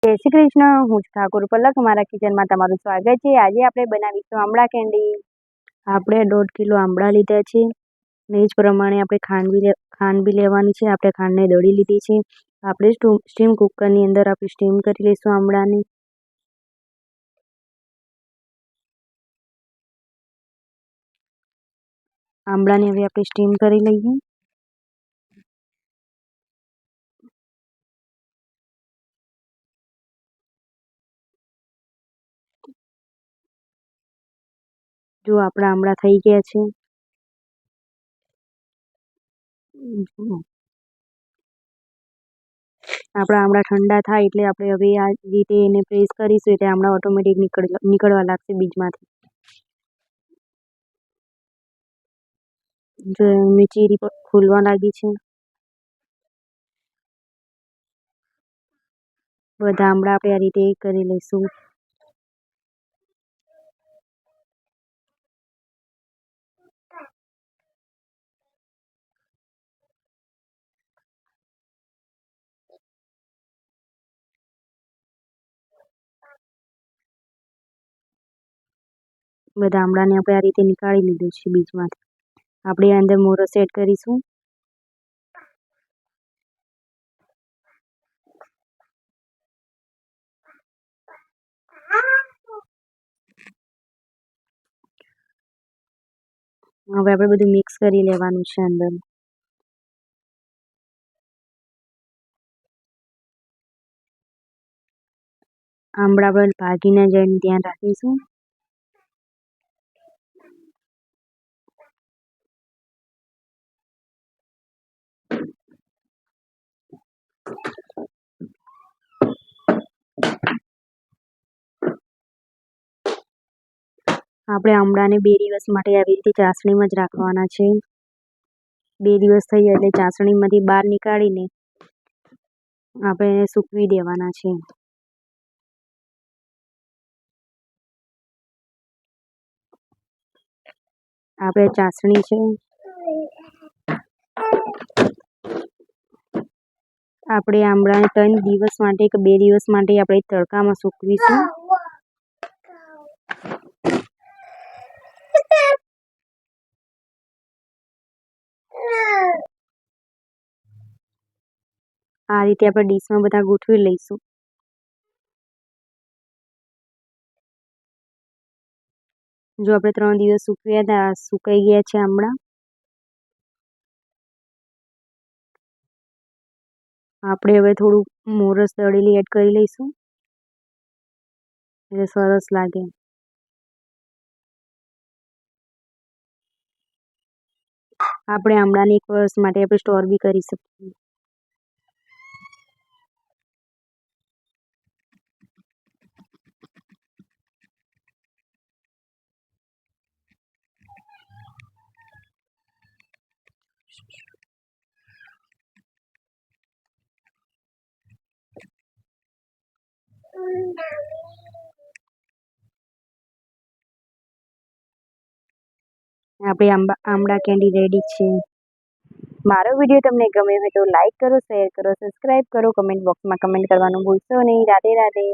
જય શ્રી કૃષ્ણ, હું છું ઠાકોર પલક, મારા કિચનમાં તમારું સ્વાગત છે। આજે આપણે બનાવીશું આંબળા કેન્ડી। આપણે 1.5 કિલો આંબળા લીધા છે ને એ જ પ્રમાણે આપણે ખાંડ બી લેવાની છે। આપણે ખાંડને દળી લીધી છે। આપણે સ્ટીમ કુકરની અંદર આપણે સ્ટીમ કરી લઈશું આંબળાને। આંબળાને હવે આપણે સ્ટીમ કરી લઈએ। જો આપણા આંબળા થઈ ગયા છે। આપણા આંબળા ઠંડા થાય એટલે આપણે હવે આ રીતે એને પ્રેસ કરીશું એટલે આંબળા ઓટોમેટિક નીકળવા લાગશે બીજમાંથી। જો એમની ચીરી ખુલવા લાગી છે। બધા આંબળા આપણે આ રીતે કરી લઈશું। બધા આંબળાને આપણે આ રીતે નીકાળી લીધું છે બીજમાંથી। આપણે અંદર મોરસ એડ કરીશું। હવે આપણે બધું મિક્સ કરી લેવાનું છે અંદર। આંબળા આપણે ભાગી ના જાય એનું ધ્યાન રાખીશું। આપણે આંબળાને 2 દિવસ માટે આવી રીતે ચાસણીમાં જ રાખવાના છે। 2 દિવસ થઈ જાય એટલે ચાસણીમાંથી બહાર નીકાળીને આપણે એને સૂકવી દેવાના છે। આપણે ચાસણી છે આપણે આંબળાને 3 દિવસ માટે કે 2 દિવસ માટે આપણે તડકામાં સૂકવીશું। આ રીતે આપણે ડીશમાં બધા ગોઠવી લઈશું। જો આપણે 3 દિવસ સૂકવ્યા હતા, સુકાઈ ગયા છે આંબળા। આપણે હવે થોડું મોરસ દળેલી એડ કરી લઈશું એટલે સરસ લાગે। આપણે આંબળાને 1 વર્ષ માટે આપણે સ્ટોર બી કરી શકીએ। આપણી આંબળા કેન્ડી રેડી છે। મારો વિડીયો તમને ગમ્યો હોય તો લાઈક કરો, શેર કરો, સબસ્ક્રાઈબ કરો, કમેન્ટ બોક્સમાં કમેન્ટ કરવાનું ભૂલશો નહીં। રાધે રાધે।